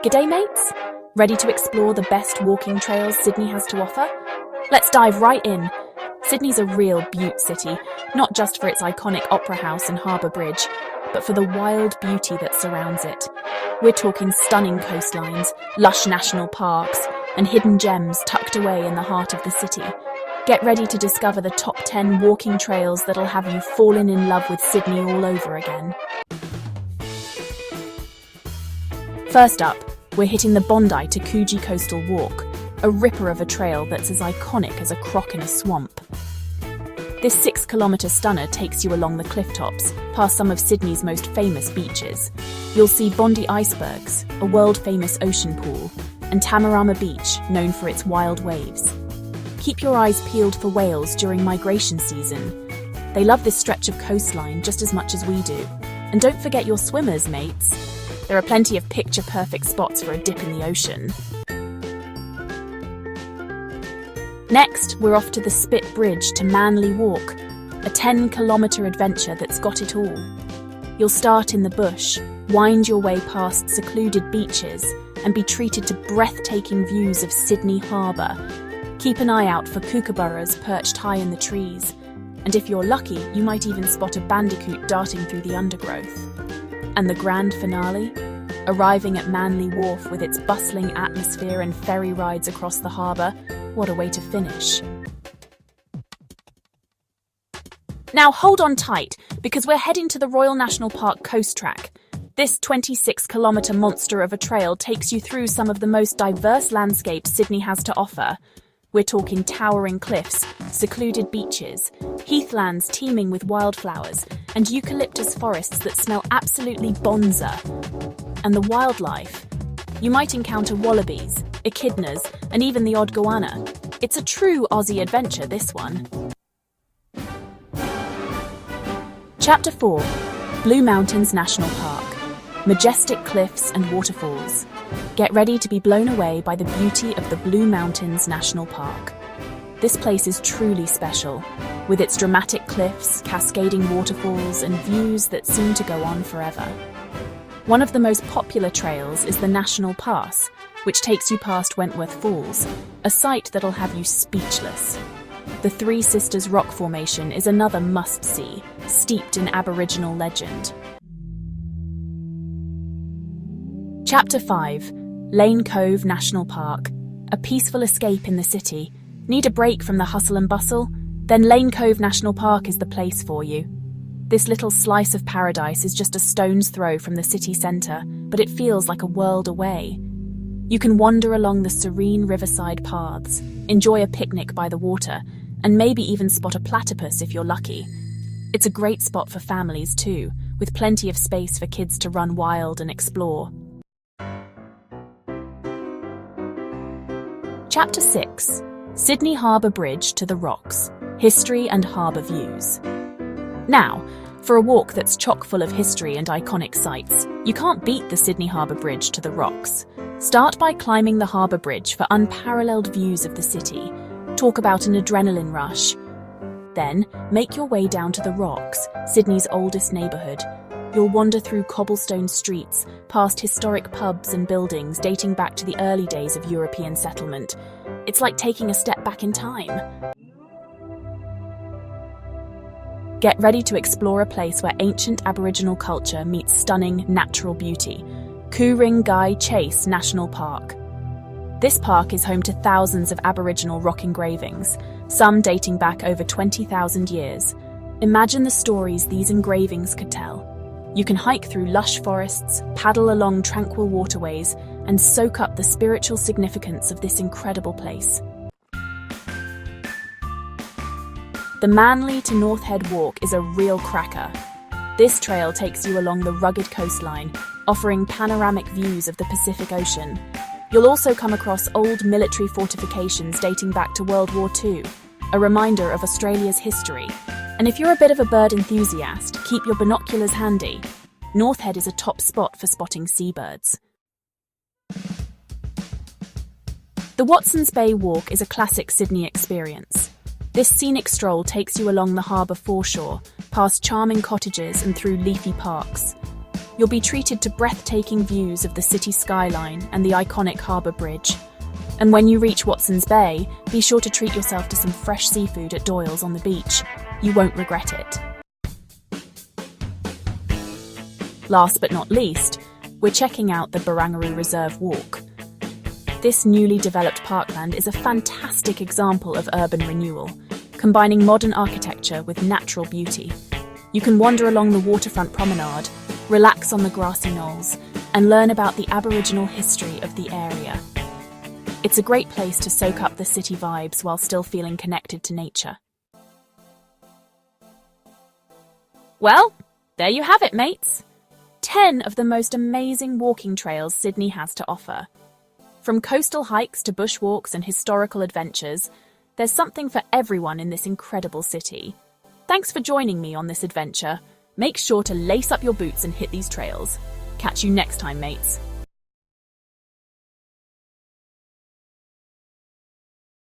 G'day mates! Ready to explore the best walking trails Sydney has to offer? Let's dive right in. Sydney's a real beaut city, not just for its iconic Opera House and Harbour Bridge, but for the wild beauty that surrounds it. We're talking stunning coastlines, lush national parks, and hidden gems tucked away in the heart of the city. Get ready to discover the top 10 walking trails that'll have you fallen in love with Sydney all over again. First up, we're hitting the Bondi to Coogee Coastal Walk, a ripper of a trail that's as iconic as a croc in a swamp. This 6-kilometre stunner takes you along the cliff tops, past some of Sydney's most famous beaches. You'll see Bondi Icebergs, a world-famous ocean pool, and Tamarama Beach, known for its wild waves. Keep your eyes peeled for whales during migration season. They love this stretch of coastline just as much as we do. And don't forget your swimmers, mates. There are plenty of picture-perfect spots for a dip in the ocean. Next, we're off to the Spit Bridge to Manly Walk, a 10-kilometre adventure that's got it all. You'll start in the bush, wind your way past secluded beaches, and be treated to breathtaking views of Sydney Harbour. Keep an eye out for kookaburras perched high in the trees, and if you're lucky, you might even spot a bandicoot darting through the undergrowth. And the grand finale? Arriving at Manly Wharf with its bustling atmosphere and ferry rides across the harbour, what a way to finish. Now hold on tight, because we're heading to the Royal National Park Coast Track. This 26-kilometre monster of a trail takes you through some of the most diverse landscapes Sydney has to offer. We're talking towering cliffs, secluded beaches, heathlands teeming with wildflowers, and eucalyptus forests that smell absolutely bonza. And the wildlife. You might encounter wallabies, echidnas, and even the odd goanna. It's a true Aussie adventure, this one. Chapter 4. Blue Mountains National Park. Majestic cliffs and waterfalls. Get ready to be blown away by the beauty of the Blue Mountains National Park. This place is truly special, with its dramatic cliffs, cascading waterfalls, and views that seem to go on forever. One of the most popular trails is the National Pass, which takes you past Wentworth Falls, a sight that'll have you speechless. The Three Sisters Rock Formation is another must-see, steeped in Aboriginal legend. Chapter 5. Lane Cove National Park. A peaceful escape in the city. Need a break from the hustle and bustle? Then Lane Cove National Park is the place for you. This little slice of paradise is just a stone's throw from the city centre, but it feels like a world away. You can wander along the serene riverside paths, enjoy a picnic by the water, and maybe even spot a platypus if you're lucky. It's a great spot for families too, with plenty of space for kids to run wild and explore. Chapter 6. Sydney Harbour Bridge to the Rocks. History and harbour views. Now, for a walk that's chock full of history and iconic sights, you can't beat the Sydney Harbour Bridge to the Rocks. Start by climbing the Harbour Bridge for unparalleled views of the city. Talk about an adrenaline rush. Then, make your way down to the Rocks, Sydney's oldest neighbourhood. You'll wander through cobblestone streets, past historic pubs and buildings dating back to the early days of European settlement. It's like taking a step back in time. Get ready to explore a place where ancient Aboriginal culture meets stunning natural beauty. Ku-ring-gai Chase National Park. This park is home to thousands of Aboriginal rock engravings, some dating back over 20,000 years. Imagine the stories these engravings could tell. You can hike through lush forests, paddle along tranquil waterways, and soak up the spiritual significance of this incredible place. The Manly to North Head Walk is a real cracker. This trail takes you along the rugged coastline, offering panoramic views of the Pacific Ocean. You'll also come across old military fortifications dating back to World War II, a reminder of Australia's history. And if you're a bit of a bird enthusiast, keep your binoculars handy. North Head is a top spot for spotting seabirds. The Watsons Bay Walk is a classic Sydney experience. This scenic stroll takes you along the harbour foreshore, past charming cottages and through leafy parks. you'll be treated to breathtaking views of the city skyline and the iconic harbour bridge. And when you reach Watson's Bay, be sure to treat yourself to some fresh seafood at Doyle's on the beach. You won't regret it. Last but not least, we're checking out the Barangaroo Reserve Walk. This newly developed parkland is a fantastic example of urban renewal, combining modern architecture with natural beauty. You can wander along the waterfront promenade, relax on the grassy knolls, and learn about the Aboriginal history of the area. It's a great place to soak up the city vibes while still feeling connected to nature. Well, there you have it, mates. 10 of the most amazing walking trails Sydney has to offer. From coastal hikes to bushwalks and historical adventures, there's something for everyone in this incredible city. Thanks for joining me on this adventure. Make sure to lace up your boots and hit these trails. Catch you next time, mates.